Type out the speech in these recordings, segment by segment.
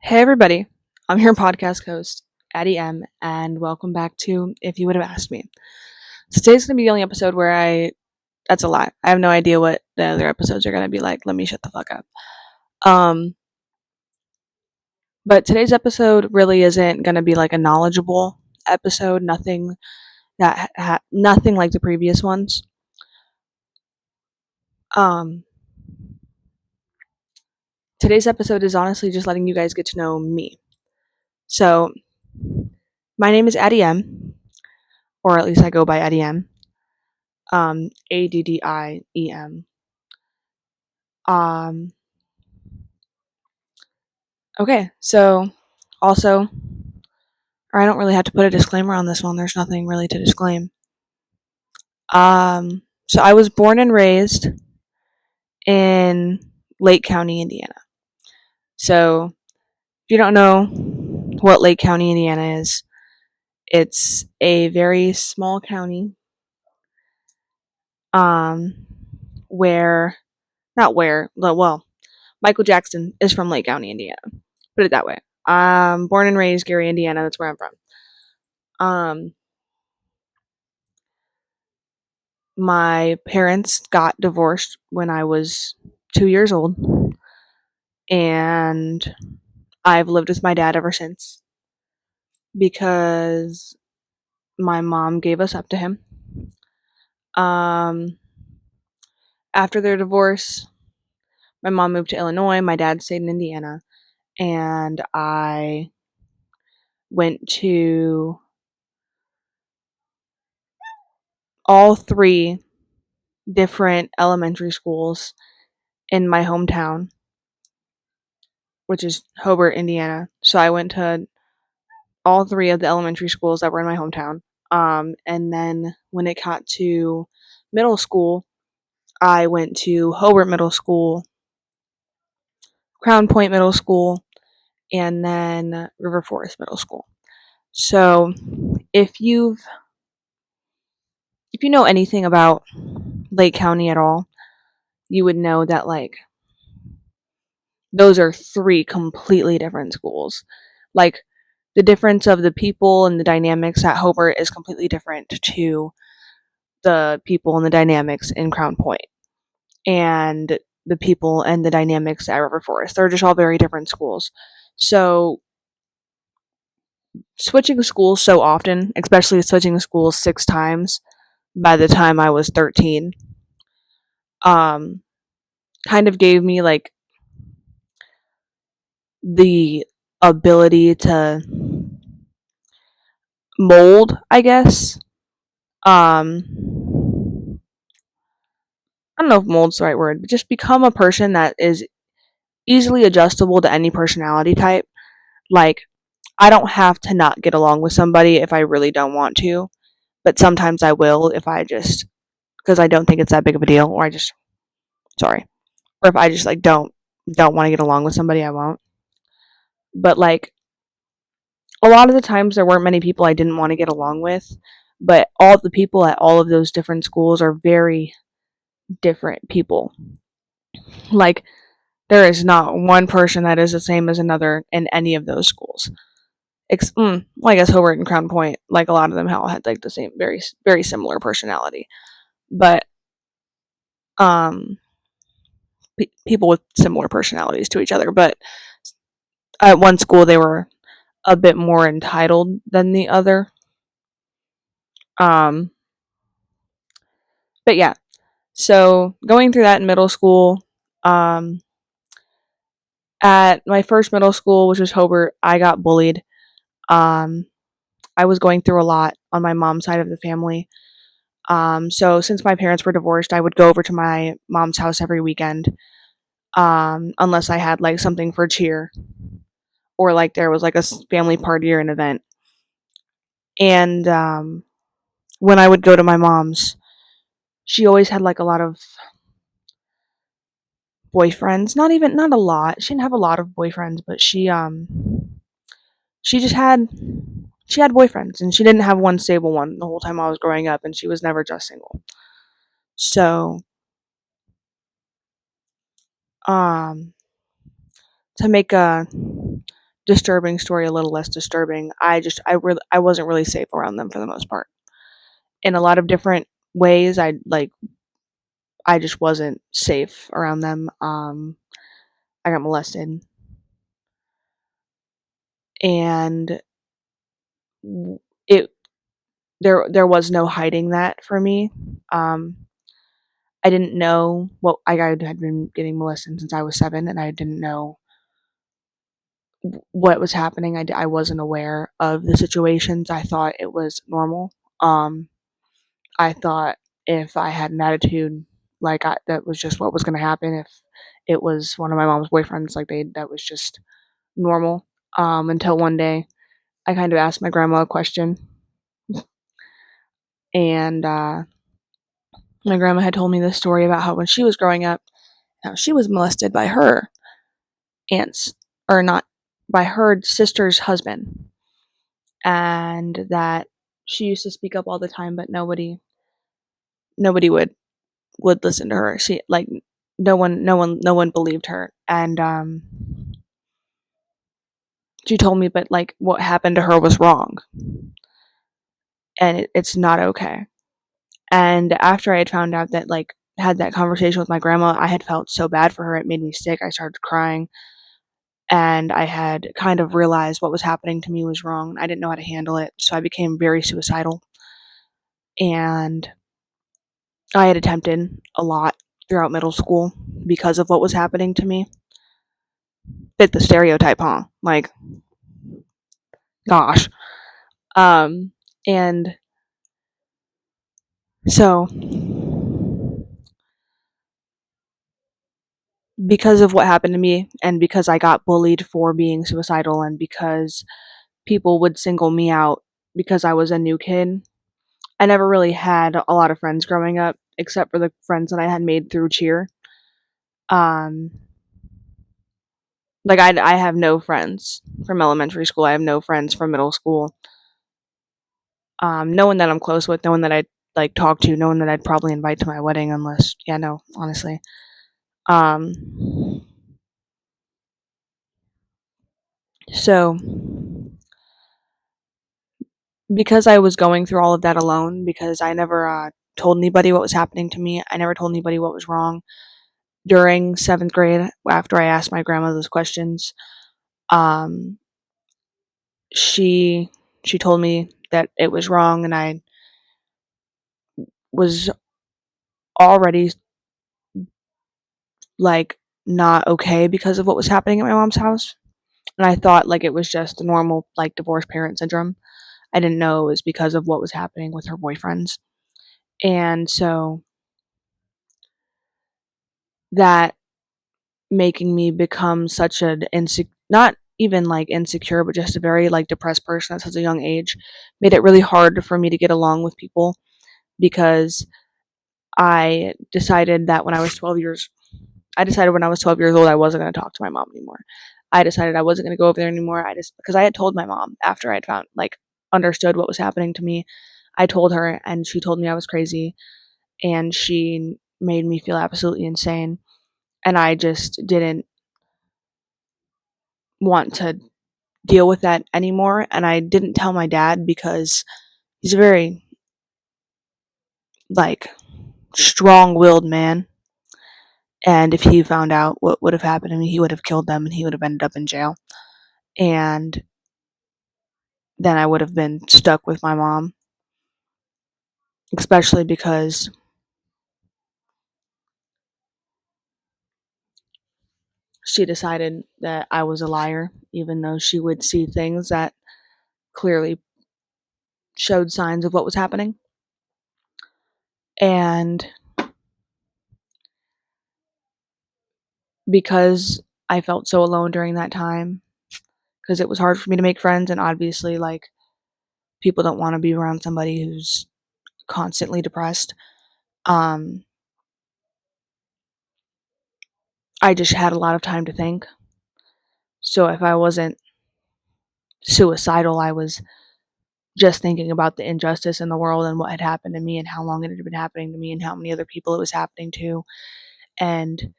Hey everybody, I'm your podcast host, Addie M, and welcome back to If You Would Have Asked Me. So today's gonna be the only episode where that's a lie. I have no idea what the other episodes are gonna be like. Let me shut the fuck up. Um, but today's episode really isn't gonna be like a knowledgeable episode. Nothing like the previous ones. Um, Today's episode is honestly just letting you guys get to know me. So my name is Addie M, or at least I go by Addie M. Addiem. Um, okay, so also, or I don't really have to put a disclaimer on this one. There's nothing really to disclaim. So I was born and raised in Lake County, Indiana. So if you don't know what Lake County, Indiana is, it's a very small county. Um, where, not where, well, Michael Jackson is from Lake County, Indiana. Put it that way. Born and raised Gary, Indiana. That's where I'm from. My parents got divorced when I was 2 years old, and I've lived with my dad ever since because my mom gave us up to him. Um, After their divorce, my mom moved to Illinois, my dad stayed in Indiana, and I went to all three different elementary schools in my hometown, which is Hobart, Indiana. So I went to all three of the elementary schools that were in my hometown. And then when it got to middle school, I went to Hobart Middle School, Crown Point Middle School, and then River Forest Middle School. So if you know anything about Lake County at all, you would know that like those are three completely different schools. Like the difference of the people and the dynamics at Hobart is completely different to the people and the dynamics in Crown Point and the people and the dynamics at River Forest. They're just all very different schools. So switching schools so often, especially switching schools 6 times by the time I was 13, um, kind of gave me like the ability to mold, I guess. I don't know if mold's the right word, but just become a person that is easily adjustable to any personality type. Like, I don't have to not get along with somebody if I really don't want to, but sometimes I will if I just, because I don't think it's that big of a deal, or sorry, or if I just like don't want to get along with somebody, I won't. But like a lot of the times, there weren't many people I didn't want to get along with, but all the people at all of those different schools are very different people. Like there is not one person that is the same as another in any of those schools. Well, I guess Hobart and Crown Point, like a lot of them, all had like the same, very, very similar personality. But um, people with similar personalities to each other. But at one school, they were a bit more entitled than the other. Um, but yeah, so going through that in middle school, um, at my first middle school, which was Hobart, I got bullied. Um, I was going through a lot on my mom's side of the family. So since my parents were divorced, I would go over to my mom's house every weekend, unless I had like something for cheer or like there was like a family party or an event. And when I would go to my mom's, she always had like a lot of boyfriends. Not a lot. She didn't have a lot of boyfriends, but she just had boyfriends, and she didn't have one stable one the whole time I was growing up, and she was never just single. So um to make a disturbing story a little less disturbing. I wasn't really safe around them for the most part. In a lot of different ways, I just wasn't safe around them. I got molested, and it there was no hiding that for me. Um, I didn't know had been getting molested since I was 7, and I didn't know what was happening. I wasn't aware of the situations. I thought it was normal. Um, I thought if I had an attitude, that was just what was going to happen. If it was one of my mom's boyfriends, that was just normal. Until one day, I kind of asked my grandma a question, and my grandma had told me this story about how when she was growing up, how she was molested by her aunt's, or not, by her sister's husband, and that she used to speak up all the time, but nobody would listen to her. She like no one believed her, and she told me, but what happened to her was wrong, and it's not okay. And after I had found out that had that conversation with my grandma, I had felt so bad for her. It made me sick. I started crying, and I had kind of realized what was happening to me was wrong. I didn't know how to handle it, so I became very suicidal. And I had attempted a lot throughout middle school because of what was happening to me. Fit the stereotype, huh? Gosh. And so because of what happened to me, and because I got bullied for being suicidal, and because people would single me out because I was a new kid, I never really had a lot of friends growing up, except for the friends that I had made through cheer. Um, I have no friends from elementary school. I have no friends from middle school. No one that I'm close with, no one that I talk to, no one that I'd probably invite to my wedding, unless, yeah, no, honestly. Um, so because I was going through all of that alone, because I never told anybody what was happening to me, I never told anybody what was wrong. During 7th grade, after I asked my grandma those questions, um, she she told me that it was wrong, and I was already not okay because of what was happening at my mom's house, and I thought it was just a normal divorced parent syndrome. I didn't know it was because of what was happening with her boyfriends, and so that making me become such an not even insecure, but just a very depressed person at such a young age, made it really hard for me to get along with people, because I decided that when I was 12 years I decided when I was 12 years old I wasn't going to talk to my mom anymore. I decided I wasn't going to go over there anymore. I just Because I had told my mom after I had found understood what was happening to me. I told her, and she told me I was crazy, and she made me feel absolutely insane, and I just didn't want to deal with that anymore. And I didn't tell my dad because he's a very like strong-willed man, and if he found out what would have happened to me, he would have killed them, and he would have ended up in jail, and then I would have been stuck with my mom, especially because she decided that I was a liar, even though she would see things that clearly showed signs of what was happening. And because I felt so alone during that time, because it was hard for me to make friends, and obviously, people don't want to be around somebody who's constantly depressed. Um, I just had a lot of time to think. So if I wasn't suicidal, I was just thinking about the injustice in the world and what had happened to me and how long it had been happening to me and how many other people it was happening to, and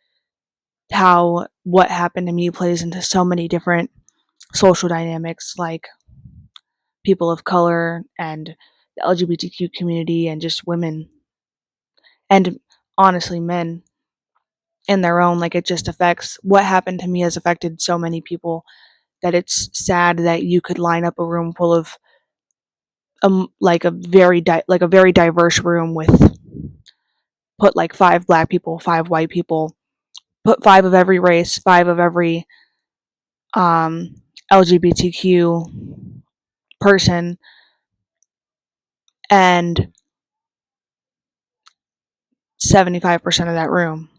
how what happened to me plays into so many different social dynamics like people of color and the LGBTQ community and just women and honestly men in their own. Like, it just affects what happened to me has affected so many people that it's sad that you could line up a room full of like a very diverse room with put like 5 black people, 5 white people, put 5 of every race, 5 of every um LGBTQ person, and 75% of that room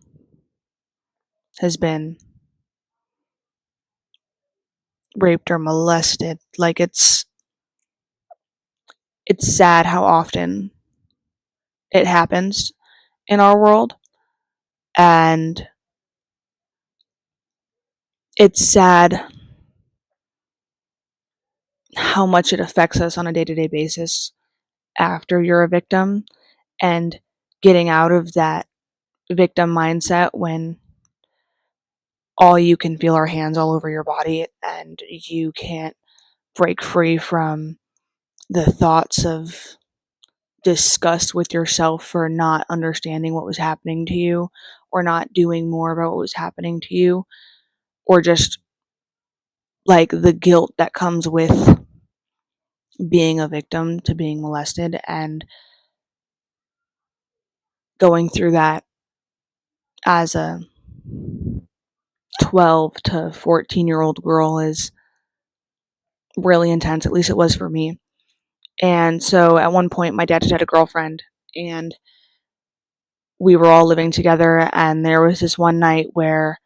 has been raped or molested. Like, it's sad how often it happens in our world, and it's sad how much it affects us on a day-to-day basis after you're a victim, and getting out of that victim mindset when all you can feel are hands all over your body and you can't break free from the thoughts of disgust with yourself for not understanding what was happening to you or not doing more about what was happening to you, or just like the guilt that comes with being a victim to being molested and going through that as a 12 to 14-year-old girl is really intense. At least it was for me. And so at one point, my dad just had a girlfriend, and we were all living together. And there was this one night where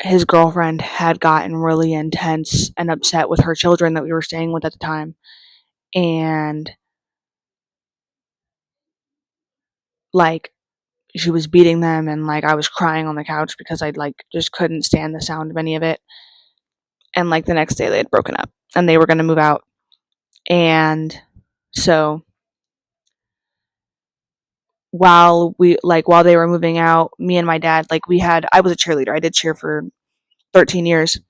his girlfriend had gotten really intense and upset with her children that we were staying with at the time. And like, she was beating them, and like, I was crying on the couch because I like just couldn't stand the sound of any of it. And like, the next day they had broken up and they were going to move out. And so while they were moving out, me and my dad, like, I was a cheerleader. I did cheer for 13 years.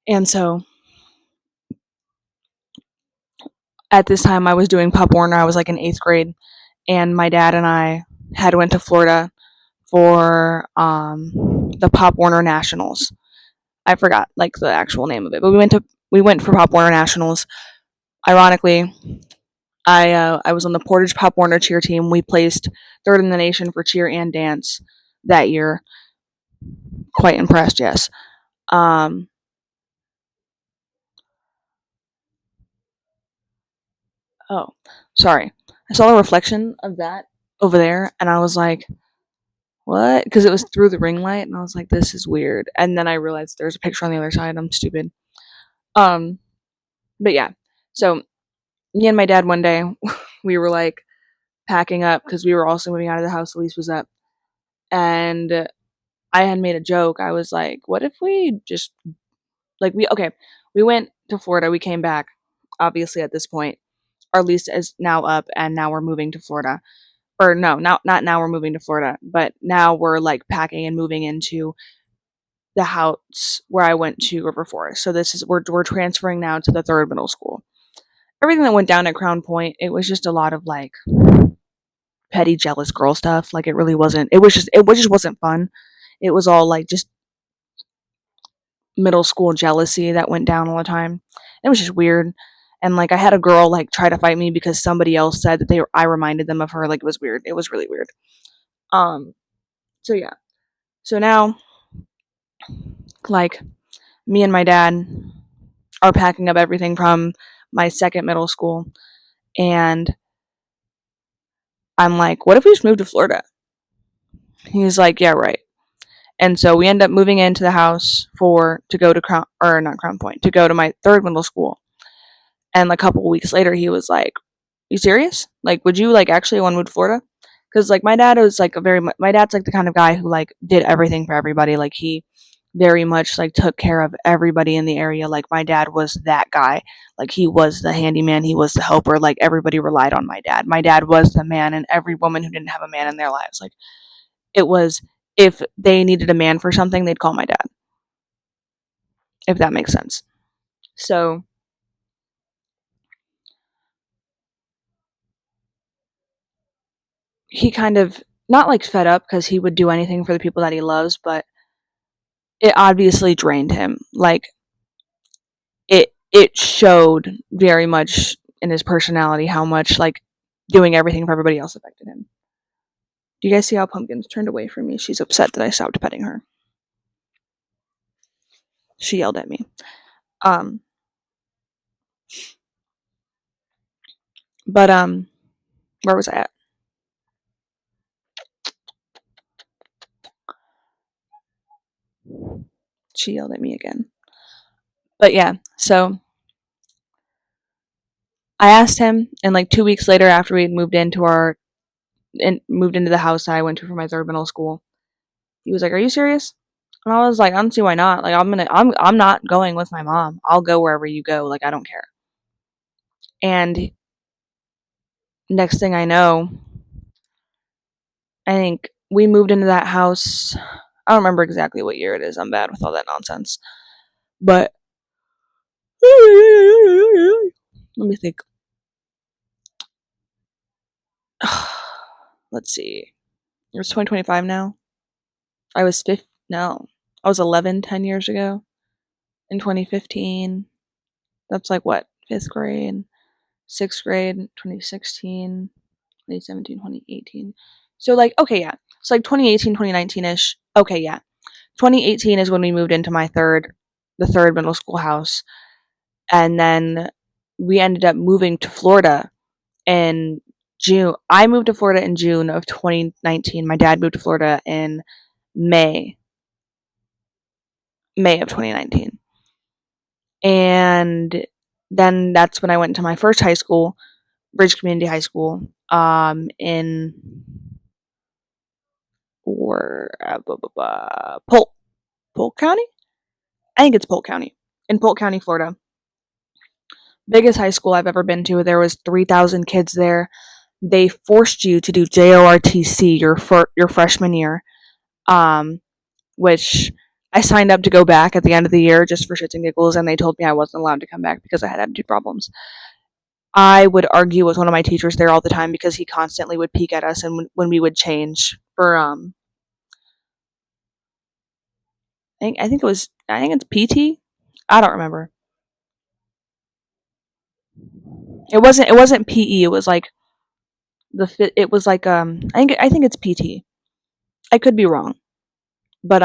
And so at this time I was doing Pop Warner. I was like in 8th grade, and my dad and I had went to Florida for the Pop Warner Nationals. I forgot like the actual name of it, but we went for Pop Warner Nationals. Ironically, I was on the Portage Pop Warner cheer team. We placed third in the nation for cheer and dance that year. Quite impressed, yes. Um, oh, sorry. I saw a reflection of that over there, and I was like, what? Because it was through the ring light, and I was like, this is weird. And then I realized there's a picture on the other side. I'm stupid. Um, but yeah. So me and my dad one day, we were like packing up because we were also moving out of the house. The lease was up, and I had made a joke. I was like, what if we just like we went to Florida. We came back. Obviously, at this point, our lease is now up, and now we're moving to Florida. Or no, not now we're moving to Florida, but now we're like packing and moving into the house where I went to River Forest. So this is we're transferring now to the third middle school. Everything that went down at Crown Point, it was just a lot of like petty jealous girl stuff. Like, it really wasn't. It just wasn't fun. It was all like just middle school jealousy that went down all the time. It was just weird. And like, I had a girl like try to fight me because somebody else said that I reminded them of her. Like, it was weird. It was really weird. Um so yeah. So now, like, me and my dad are packing up everything from my second middle school, and I'm like, what if we just moved to Florida? He's like, yeah, right. And so we end up moving into the house to go to not Crown Point, to go to my third middle school. And a couple weeks later, he was like, you serious? Like, would you like actually want to move to Florida? Because like, my dad's like the kind of guy who like did everything for everybody. Like, he very much like took care of everybody in the area. Like, my dad was that guy. Like, he was the handyman, he was the helper. Like, everybody relied on my dad. My dad was the man, and every woman who didn't have a man in their lives, like, it was, if they needed a man for something, they'd call my dad. if that makes sense. So he kind of, not like fed up because he would do anything for the people that he loves, but it obviously drained him. Like it showed very much in his personality how much like doing everything for everybody else affected him. Do you guys see how Pumpkin's turned away from me? She's upset that I stopped petting her. She yelled at me. Um but where was I at? She yelled at me again. But yeah, so I asked him, and like 2 weeks later, after we had moved into the house that I went to for my third middle school, he was like, "Are you serious?" And I was like, "I don't see why not. Like, I'm not going with my mom. I'll go wherever you go. Like, I don't care." And next thing I know, I think we moved into that house. I don't remember exactly what year it is. I'm bad with all that nonsense. But let me think. Let's see. It's 2025 now. I was 5. No, I was 11 10 years ago in 2015. That's like what, fifth grade, sixth grade, 2016, 2017, 2018. So like, okay, yeah. It's like 2018, 2019-ish. Okay, yeah. 2018 is when we moved into the third middle school house. And then we ended up moving to Florida in June. I moved to Florida in June of 2019. My dad moved to Florida in May of 2019. And then that's when I went to my first high school, Bridge Community High School, in or Polk County. I think it's Polk County, in Polk County, Florida. Biggest high school I've ever been to. There was 3,000 kids there. They forced you to do JORTC your freshman year, which I signed up to go back at the end of the year just for shits and giggles, and they told me I wasn't allowed to come back because I had attitude problems. I would argue with one of my teachers there all the time because he constantly would peek at us, and when we would change for I think it's PT. I don't remember. It wasn't PE. It was like it was like I think it's PT. I could be wrong, but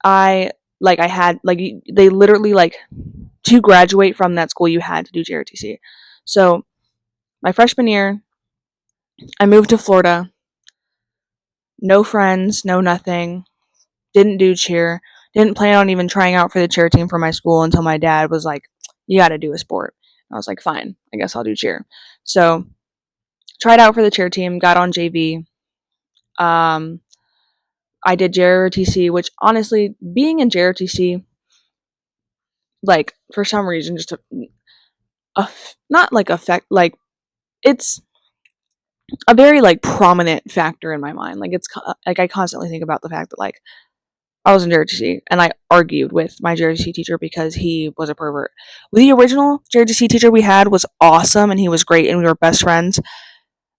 I had like they literally like to graduate from that school you had to do JRTC. So my freshman year, I moved to Florida. No friends, no nothing. Didn't do cheer. Didn't plan on even trying out for the cheer team for my school until my dad was like, "You got to do a sport." I was like, "Fine, I guess I'll do cheer." So tried out for the cheer team. Got on JV. Um, I did JRTC, which honestly, being in JRTC, like for some reason, just not like affect like it's a very like prominent factor in my mind. Like it's like I constantly think about the fact that like I was in JRTC and I argued with my JRTC teacher because he was a pervert. The original JRTC teacher we had was awesome and he was great and we were best friends.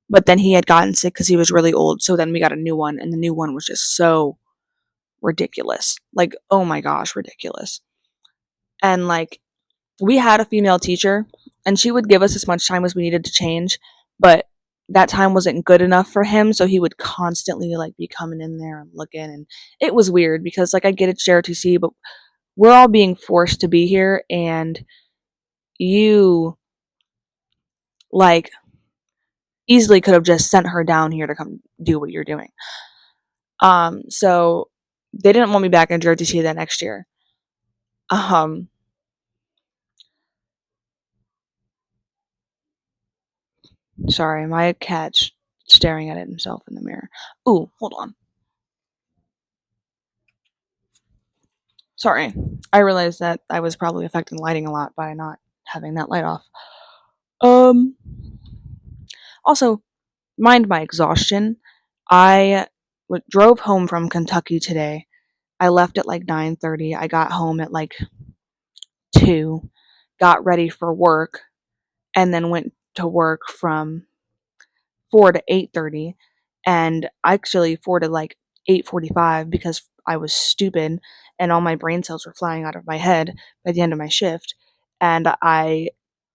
But then he had gotten sick because he was really old. So then we got a new one and the new one was just so ridiculous. Like, oh my gosh, ridiculous. And like we had a female teacher and she would give us as much time as we needed to change, but that time wasn't good enough for him, so he would constantly like be coming in there and looking, and it was weird because like I get it's JRTC, but we're all being forced to be here and you like easily could have just sent her down here to come do what you're doing. So they didn't want me back in JRTC that next year. Um Sorry, my cat's staring at it himself in the mirror. Ooh, hold on. Sorry. I realized that I was probably affecting lighting a lot by not having that light off. Um Also, mind my exhaustion. I drove home from Kentucky today I left at like 9:30. I got home at like 2, got ready for work, and then went to work from 4 to 8:30, and actually 4 to like 8:45 because I was stupid and all my brain cells were flying out of my head by the end of my shift, and I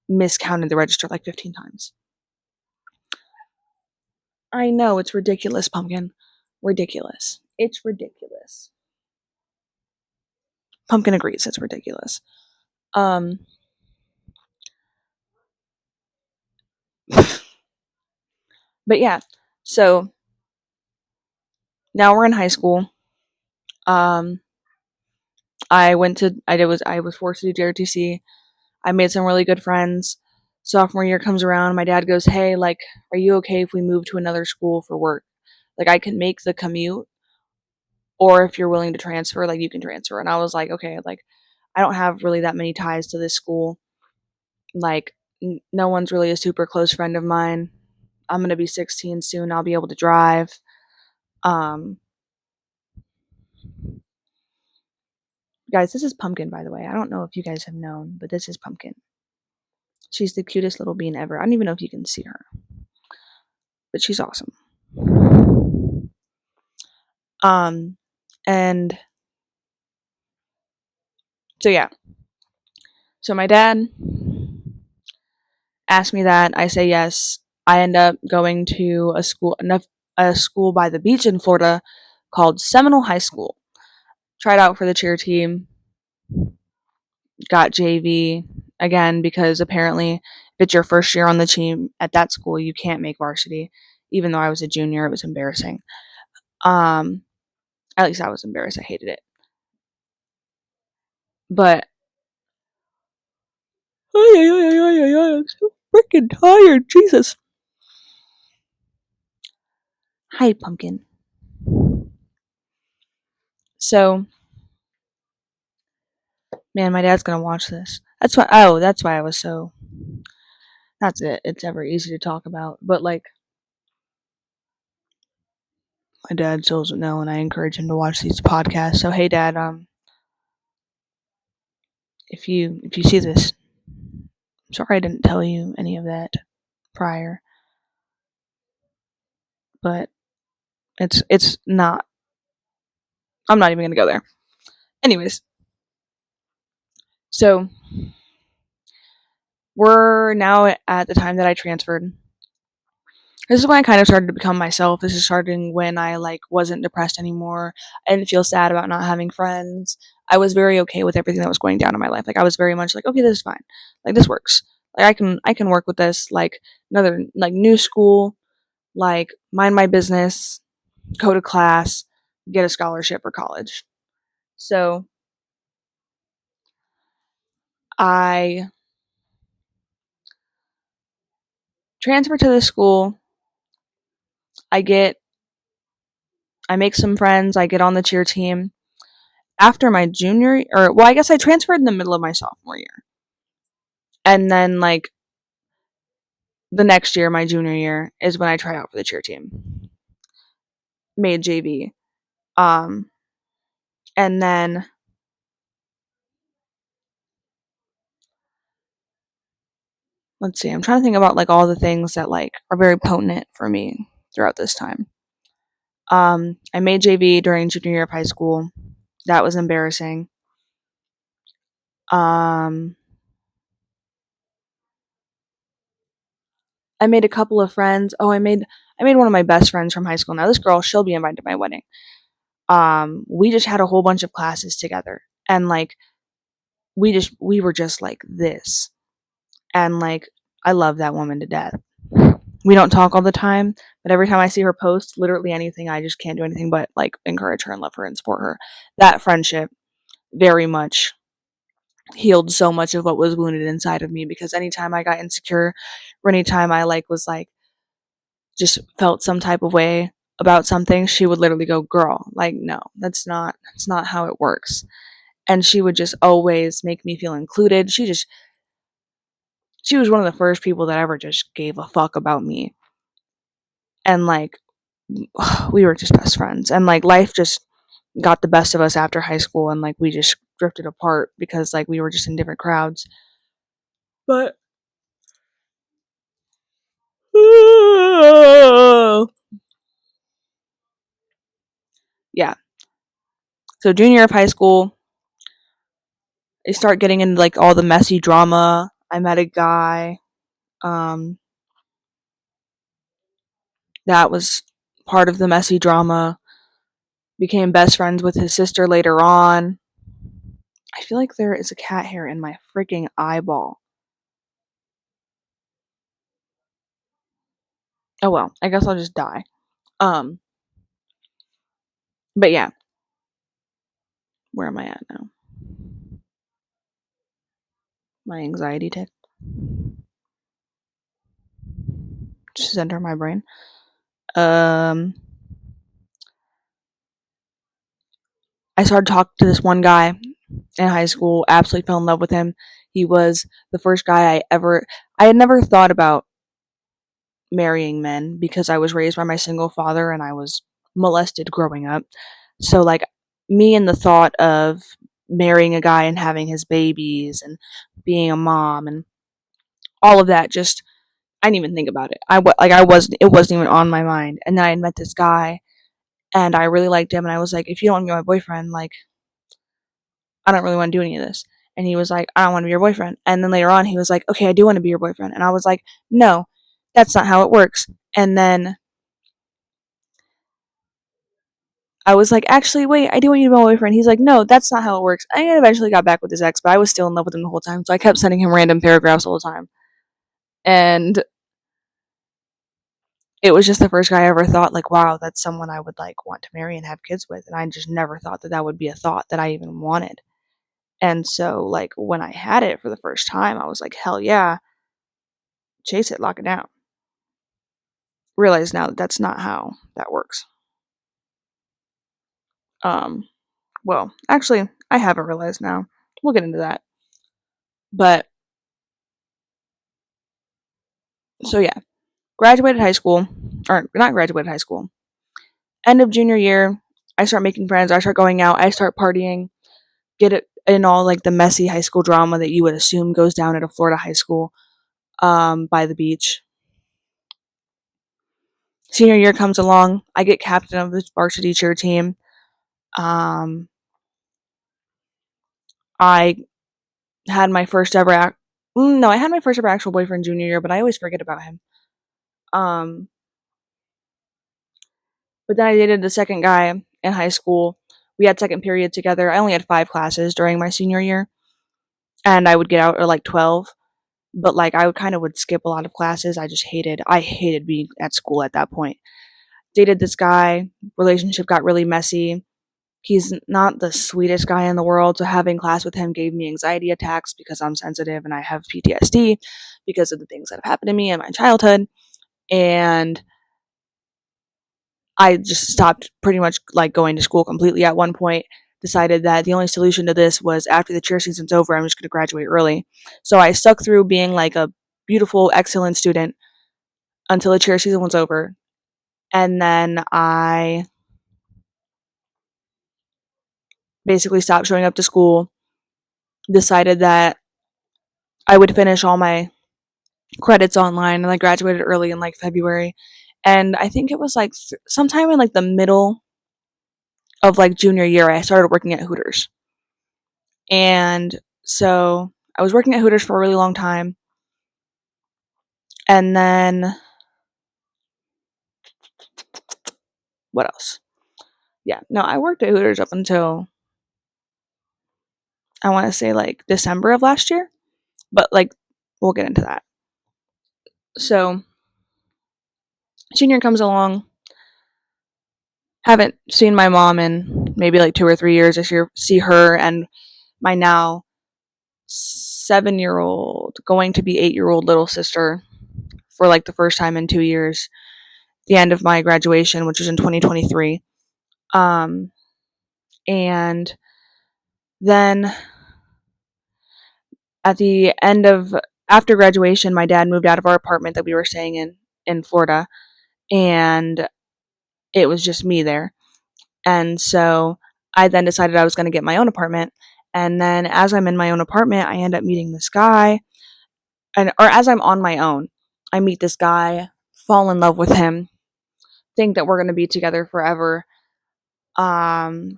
miscounted the register like 15 times. I know it's ridiculous, Pumpkin. Ridiculous. It's ridiculous. Pumpkin agrees it's ridiculous. Um but yeah. So now we're in high school. Um I was forced to do JRTC. I made some really good friends. Sophomore year comes around, my dad goes, "Hey, like, are you okay if we move to another school for work? Like, I can make the commute, or if you're willing to transfer, like, you can transfer." And I was like, "Okay, like, I don't have really that many ties to this school. Like, no one's really a super close friend of mine. I'm gonna be 16 soon. I'll be able to drive." Um, guys, this is Pumpkin, by the way. I don't know if you guys have known, but this is Pumpkin. She's the cutest little bean ever. I don't even know if you can see her, but she's awesome. Um, and so yeah. So my dad asked me that. I say yes. I end up going to a school by the beach in Florida called Seminole High School. Tried out for the cheer team. Got JV again because apparently if it's your first year on the team at that school, you can't make varsity. Even though I was a junior, it was embarrassing. Um, at least I was embarrassed. I hated it. But I'm so freaking tired. Jesus. Hi, Pumpkin. So, man, my dad's gonna watch this. That's why. Oh, that's why I was so. That's it. It's ever easy to talk about, but like, my dad still doesn't know, and I encourage him to watch these podcasts. So, hey, Dad. If you see this, I'm sorry I didn't tell you any of that prior, but it's not. I'm not even gonna go there. Anyways, so we're now at the time that I transferred. This is when I kind of started to become myself. This is starting when I like wasn't depressed anymore. I didn't feel sad about not having friends. I was very okay with everything that was going down in my life. Like I was very much like, okay, this is fine. Like this works. Like I can work with this. Like another like new school. Like mind my business. Go to class. Get a scholarship for college. So I transfer to this school. I get I make some friends. I get on the cheer team. After my junior, or well, I guess I transferred in the middle of my sophomore year. And then like the next year, my junior year, is when I tried out for the cheer team. Made JV. Um and then let's see, I'm trying to think about like all the things that like are very potent for me throughout this time. I made JV during junior year of high school. That was embarrassing. Um I made a couple of friends. Oh, I made one of my best friends from high school. Now this girl, she'll be invited to my wedding. We just had a whole bunch of classes together, and like we were just like this, and like I love that woman to death. We don't talk all the time, but every time I see her post literally anything, I just can't do anything but like encourage her and love her and support her. That friendship very much healed so much of what was wounded inside of me, because anytime I got insecure or anytime I like was like just felt some type of way about something, she would literally go, "Girl, like no, that's not how it works." And she would just always make me feel included. She was one of the first people that ever just gave a fuck about me. And like we were just best friends, and like life just got the best of us after high school, and like we just drifted apart because like we were just in different crowds. But yeah. So junior year of high school, I start getting into like all the messy drama. I met a guy um that was part of the messy drama. Became best friends with his sister later on. I feel like there is a cat hair in my freaking eyeball. Oh well, I guess I'll just die. Um, but yeah, where am I at now? My anxiety tick just entered my brain. Um, I started talking to this one guy in high school. Absolutely fell in love with him. He was the first guy I had never thought about marrying men because I was raised by my single father and I was molested growing up. So like me and the thought of marrying a guy and having his babies and being a mom and all of that, just I didn't even think about it. I wasn't, it wasn't even on my mind. And then I had met this guy and I really liked him and I was like, if you don't want to be my boyfriend, like I don't really want to do any of this. And he was like, I don't want to be your boyfriend. And then later on he was like, okay, I do want to be your boyfriend. And I was like, no, that's not how it works. And then I was like, actually, wait, I do want you to be my boyfriend. He's like, no, that's not how it works. I eventually got back with his ex, but I was still in love with him the whole time. So I kept sending him random paragraphs all the time. And it was just the first guy I ever thought, like, wow, that's someone I would like want to marry and have kids with. And I just never thought that that would be a thought that I even wanted. And so, like, when I had it for the first time, I was like, hell yeah, chase it, lock it down. Realize now that that's not how that works. Um, well, actually, I haven't realized now. We'll get into that. But, so yeah, graduated high school, or not graduated high school, end of junior year, I start making friends, I start going out, I start partying, get it in all like the messy high school drama that you would assume goes down at a Florida high school by the beach. Senior year comes along, I get captain of the varsity cheer team. Um, I had my first ever no, I had my first ever actual boyfriend junior year, but I always forget about him. Um, but then I dated the second guy in high school. We had second period together. I only had 5 classes during my senior year, and I would get out at like 12. But like I would kind of would skip a lot of classes. I hated being at school at that point. Dated this guy, relationship got really messy. He's not the sweetest guy in the world, so having class with him gave me anxiety attacks because I'm sensitive and I have PTSD because of the things that have happened to me in my childhood. And I just stopped pretty much like going to school completely at one point. Decided that the only solution to this was after the cheer season's over, I'm just going to graduate early. So I stuck through being like a beautiful, excellent student until the cheer season was over. And then I basically stopped showing up to school, decided that I would finish all my credits online, and I graduated early in like February. And I think it was like sometime in like the middle of like junior year, I started working at Hooters. And so I was working at Hooters for a really long time. And then what else? Yeah, no, I worked at Hooters up until I want to say like December of last year, but like we'll get into that. So senior comes along. Haven't seen my mom in maybe like 2 or 3 years. I see her and my now 7 year old, going to be 8 year old little sister for like the first time in 2 years. The end of my graduation, which was in 2023. Um, and then at the end of after graduation, my dad moved out of our apartment that we were staying in Florida, and it was just me there. And so I then decided I was going to get my own apartment. And then as I'm in my own apartment, I end up meeting this guy. Or as I'm on my own, I meet this guy, fall in love with him, think that we're going to be together forever.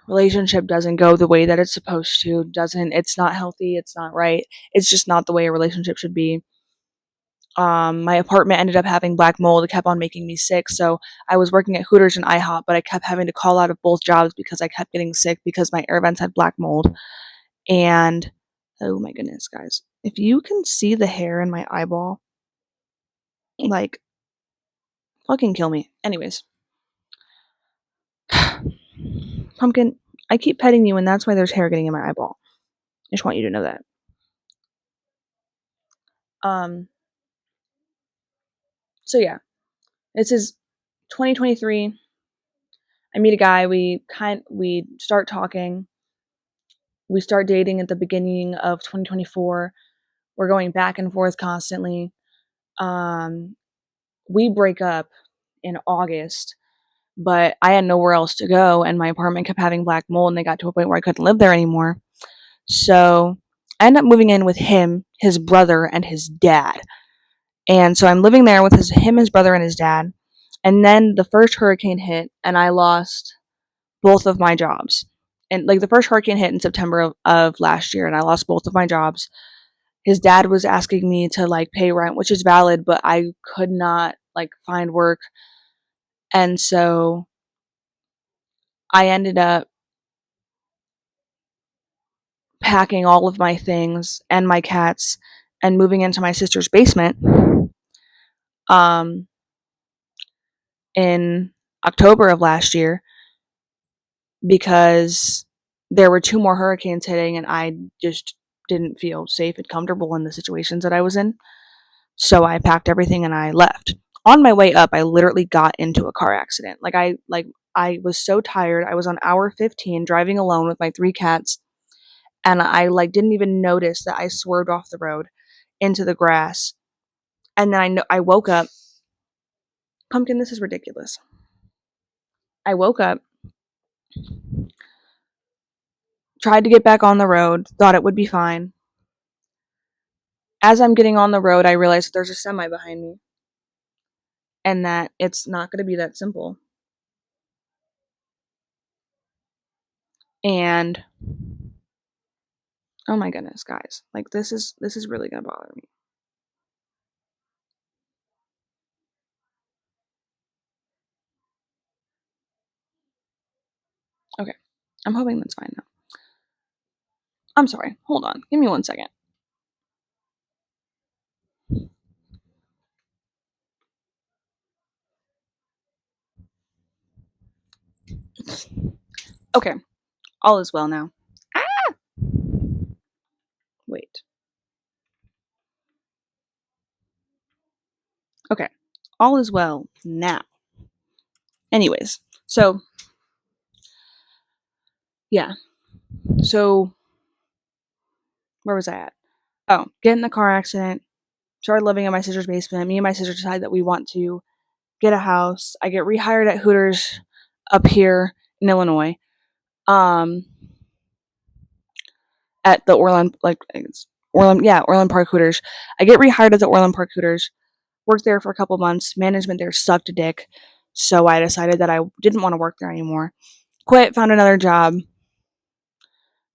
Relationship doesn't go the way that it's supposed to. It's not healthy. It's not right. It's just not the way a relationship should be. My apartment ended up having black mold. It kept on making me sick. So I was working at Hooters and IHOP, but I kept having to call out of both jobs because I kept getting sick because my air vents had black mold. And oh my goodness, guys, if you can see the hair in my eyeball, like, fucking kill me. Anyways, Pumpkin, I keep petting you, and that's why there's hair getting in my eyeball. I just want you to know that. Um, so yeah, this is 2023. I meet a guy. We start talking. We start dating at the beginning of 2024. We're going back and forth constantly. Um, we break up in August, but I had nowhere else to go, and my apartment kept having black mold, and they got to a point where I couldn't live there anymore. So I ended up moving in with him, his brother, and his dad. And so I'm living there with his brother, and his dad. And then the first hurricane hit, and I lost both of my jobs. And like the first hurricane hit in September of last year, and I lost both of my jobs. His dad was asking me to like pay rent, which is valid, but I could not like find work. And so I ended up packing all of my things and my cats and moving into my sister's basement um, in October of last year because there were two more hurricanes hitting and I just didn't feel safe and comfortable in the situations that I was in. So I packed everything and I left. On my way up, I literally got into a car accident. I was so tired. I was on hour 15 driving alone with my three cats and I like didn't even notice that I swerved off the road into the grass. And then I woke up. Pumpkin, this is ridiculous. I woke up, tried to get back on the road, thought it would be fine. As I'm getting on the road, I realize there's a semi behind me and that it's not going to be that simple. And oh my goodness, guys. Like this is really going to bother me. Okay. I'm hoping that's fine now. I'm sorry. Hold on. Give me 1 second. Okay. All is well now. Ah! Wait. Okay. All is well now. Anyways, so yeah. So where was I at? Oh, get in the car accident. Started living in my sister's basement. Me and my sister decide that we want to get a house. I get rehired at Hooters up here in Illinois. Um, at the Orland Park Hooters. I get rehired at the Orland Park Hooters. Worked there for a couple months. Management there sucked a dick, so I decided that I didn't want to work there anymore. Quit, found another job.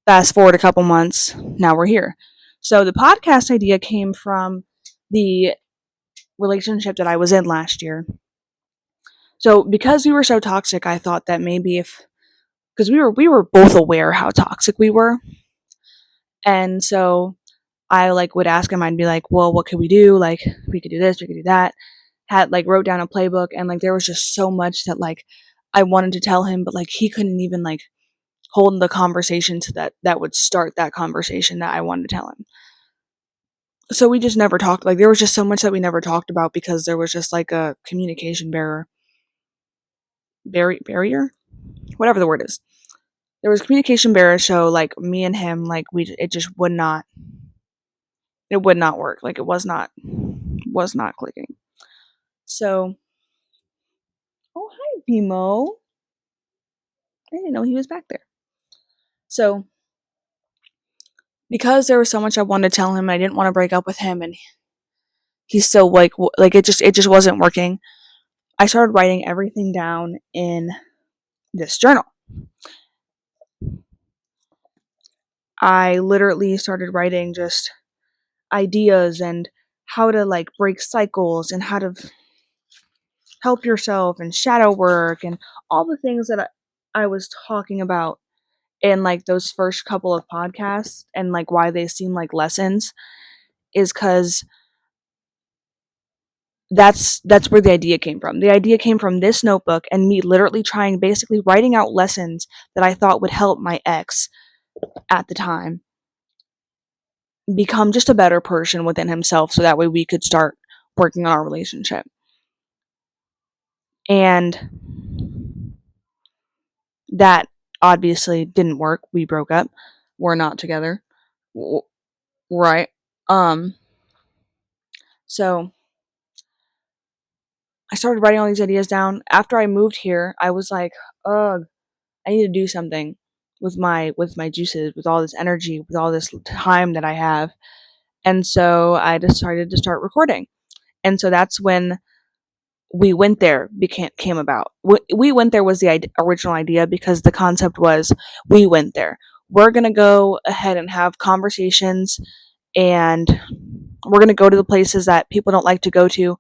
Fast forward a couple months, now we're here. So the podcast idea came from the relationship that I was in last year. So because we were so toxic, I thought that maybe if because we were both aware how toxic we were, and so I like would ask him. I'd be like, "Well, what could we do? Like, we could do this, we could do that." Had like wrote down a playbook, and like there was just so much that like I wanted to tell him, but like he couldn't even like hold the conversation to that would start that conversation that I wanted to tell him. So we just never talked. Like there was just so much that we never talked about because there was just like a communication barrier, whatever the word is. There was communication barrier. So like me and him, like it just would not. It would not work. Like it was not clicking. So, oh hi, Bimo. I didn't know he was back there. So, because there was so much I wanted to tell him, I didn't want to break up with him, and he's still like it just wasn't working. I started writing everything down in this journal. I literally started writing just ideas and how to like break cycles and how to help yourself and shadow work and all the things that I was talking about in like those first couple of podcasts, and like why they seem like lessons is because that's where the idea came from. The idea came from this notebook and me literally trying, basically writing out lessons that I thought would help my ex at the time become just a better person within himself, so that way we could start working on our relationship. And that obviously didn't work. We broke up. We're not together. Right. So I started writing all these ideas down. After I moved here, I was like, ugh, I need to do something with my juices, with all this energy, with all this time that I have. And so I decided to start recording. And so that's when We Went There came about. We Went There was the original idea, because the concept was, we went there. We're going to go ahead and have conversations, and we're going to go to the places that people don't like to go to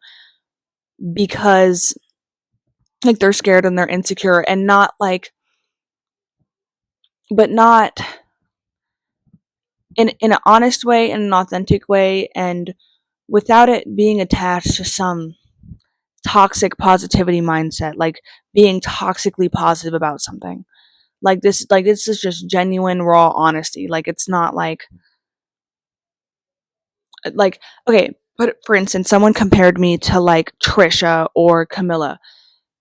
because like they're scared and they're insecure, and not like, but not in an honest way, in an authentic way, and without it being attached to some toxic positivity mindset, like being toxically positive about something. This is just genuine raw honesty. Like it's not like okay, but for instance, someone compared me to like Trisha or Camilla.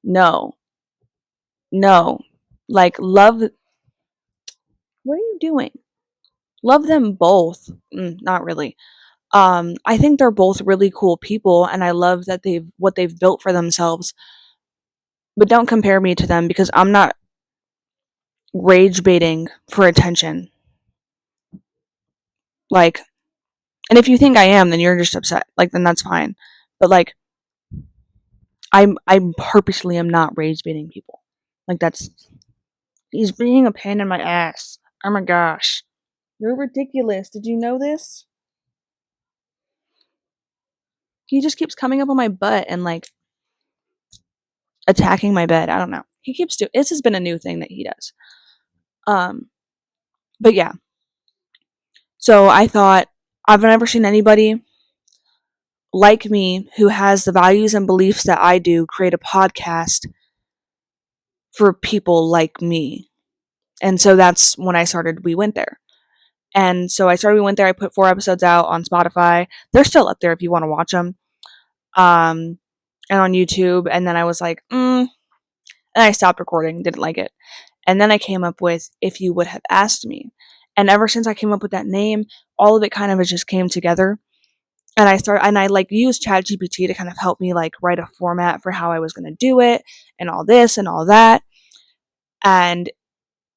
No. No. Like love, what are you doing? Love them both. Not really. I think they're both really cool people, and I love that they've built for themselves. But don't compare me to them, because I'm not rage baiting for attention. Like, and if you think I am, then you're just upset. Like, then that's fine. But like, I purposely am not rage baiting people. Like that's he's being a pain in my ass. Oh my gosh, you're ridiculous. Did you know this? He just keeps coming up on my butt and like attacking my bed. I don't know. He keeps doing. This has been a new thing that he does. Um, but yeah. So I thought, I've never seen anybody like me who has the values and beliefs that I do create a podcast for people like me. And so that's when I started We Went There. And so I started We Went There. I put 4 episodes out on Spotify. They're still up there if you want to watch them. And on YouTube. And then I was like, and I stopped recording, didn't like it. And then I came up with If You Would Have Asked Me. And ever since I came up with that name, all of it kind of just came together. And I like used ChatGPT to kind of help me like write a format for how I was going to do it and all this and all that. And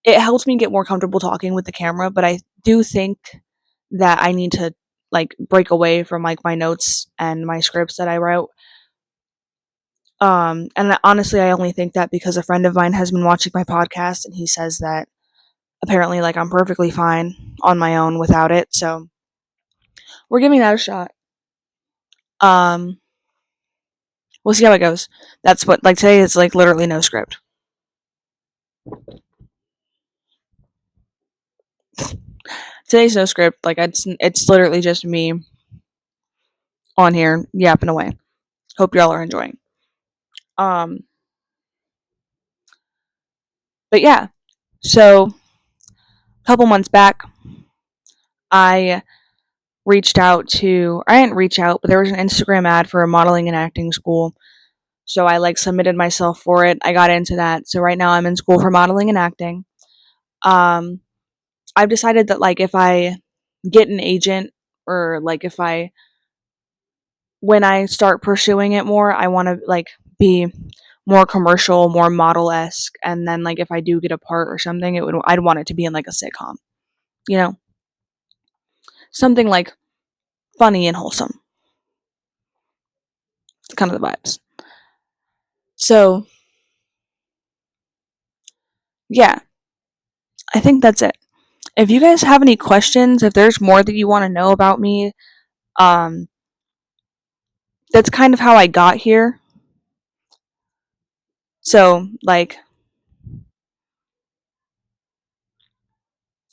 it helped me get more comfortable talking with the camera, but I do think that I need to like break away from like my notes and my scripts that I wrote. And honestly, I only think that because a friend of mine has been watching my podcast, and he says that apparently like I'm perfectly fine on my own without it. So we're giving that a shot. Um, we'll see how it goes. That's what, like, today is like literally no script. Today's no script. Like it's literally just me on here yapping away. Hope y'all are enjoying. Um, but yeah. So a couple months back, I I didn't reach out, but there was an Instagram ad for a modeling and acting school. So I like submitted myself for it. I got into that. So right now I'm in school for modeling and acting. Um, I've decided that like if I get an agent, or like when I start pursuing it more, I want to like be more commercial, more model-esque, and then like if I do get a part or something, I'd want it to be in like a sitcom, you know, something like funny and wholesome. It's kind of the vibes. So yeah, I think that's it. If you guys have any questions, if there's more that you want to know about me, um, that's kind of how I got here. So like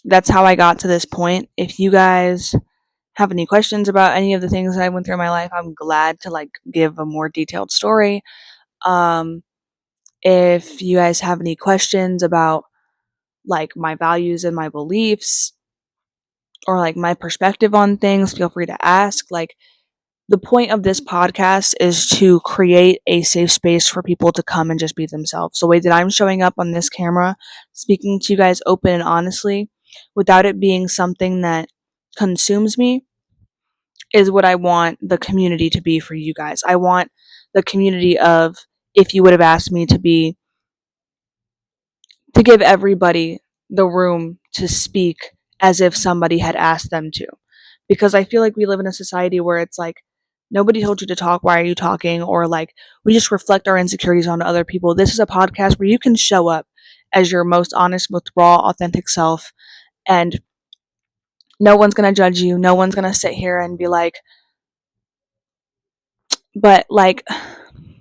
that's how I got to this point. If you guys have any questions about any of the things that I went through in my life, I'm glad to like give a more detailed story. Um, if you guys have any questions about like my values and my beliefs or like my perspective on things, feel free to ask. Like the point of this podcast is to create a safe space for people to come and just be themselves. The way that I'm showing up on this camera, speaking to you guys open and honestly, without it being something that consumes me, is what I want the community to be for you guys. I want the community of, if you would have asked me to give everybody the room to speak as if somebody had asked them to. Because I feel like we live in a society where it's like, nobody told you to talk, why are you talking? Or like, we just reflect our insecurities onto other people. This is a podcast where you can show up as your most honest, most raw, authentic self, and no one's gonna judge you. No one's gonna sit here and be like, but like,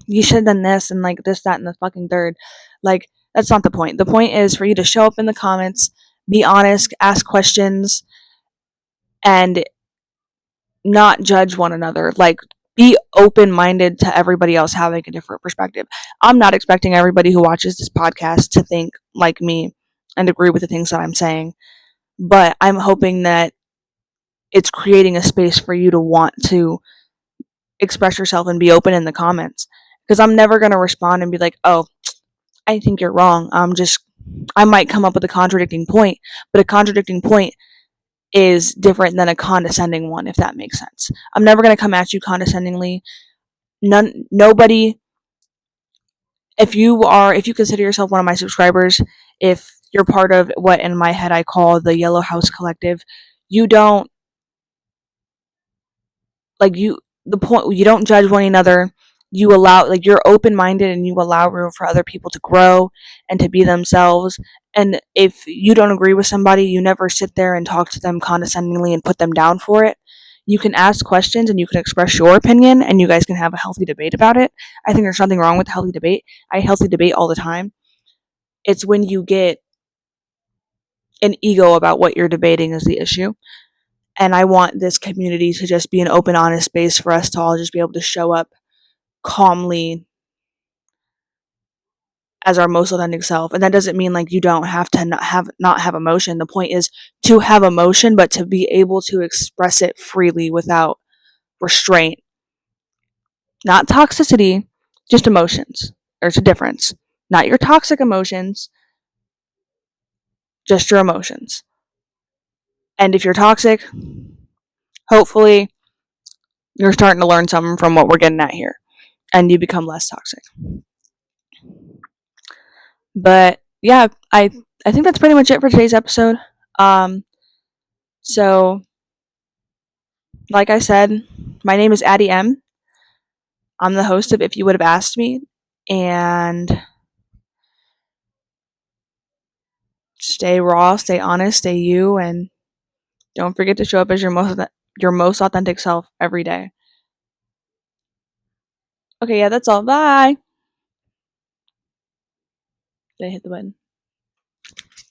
you should have done this and like this, that, and the fucking third. Like, that's not the point. The point is for you to show up in the comments, be honest, ask questions, and not judge one another. Like, be open minded to everybody else having a different perspective. I'm not expecting everybody who watches this podcast to think like me and agree with the things that I'm saying, but I'm hoping that it's creating a space for you to want to express yourself and be open in the comments. Because I'm never going to respond and be like, oh, I think you're wrong. I might come up with a contradicting point, but a contradicting point is different than a condescending one, if that makes sense. I'm never going to come at you condescendingly. Nobody, if you consider yourself one of my subscribers, if you're part of what in my head I call the Yellow House Collective, you don't, like, you don't judge one another. You allow, like, you're open-minded and you allow room for other people to grow and to be themselves. And if you don't agree with somebody, you never sit there and talk to them condescendingly and put them down for it. You can ask questions and you can express your opinion and you guys can have a healthy debate about it. I think there's nothing wrong with healthy debate. I healthy debate all the time. It's when you get an ego about what you're debating is the issue. And I want this community to just be an open, honest space for us to all just be able to show up calmly as our most authentic self. And that doesn't mean like you don't have to not have emotion. The point is to have emotion, but to be able to express it freely without restraint. Not toxicity, just emotions. There's a difference. Not your toxic emotions, just your emotions. And if you're toxic, hopefully you're starting to learn something from what we're getting at here and you become less toxic. But yeah, I think that's pretty much it for today's episode. So like I said, my name is Addie M. I'm the host of If You Would Have Asked Me, and stay raw, stay honest, stay you, and don't forget to show up as your most authentic self every day. Okay, yeah, that's all. Bye. Did I hit the button?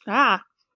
Ah.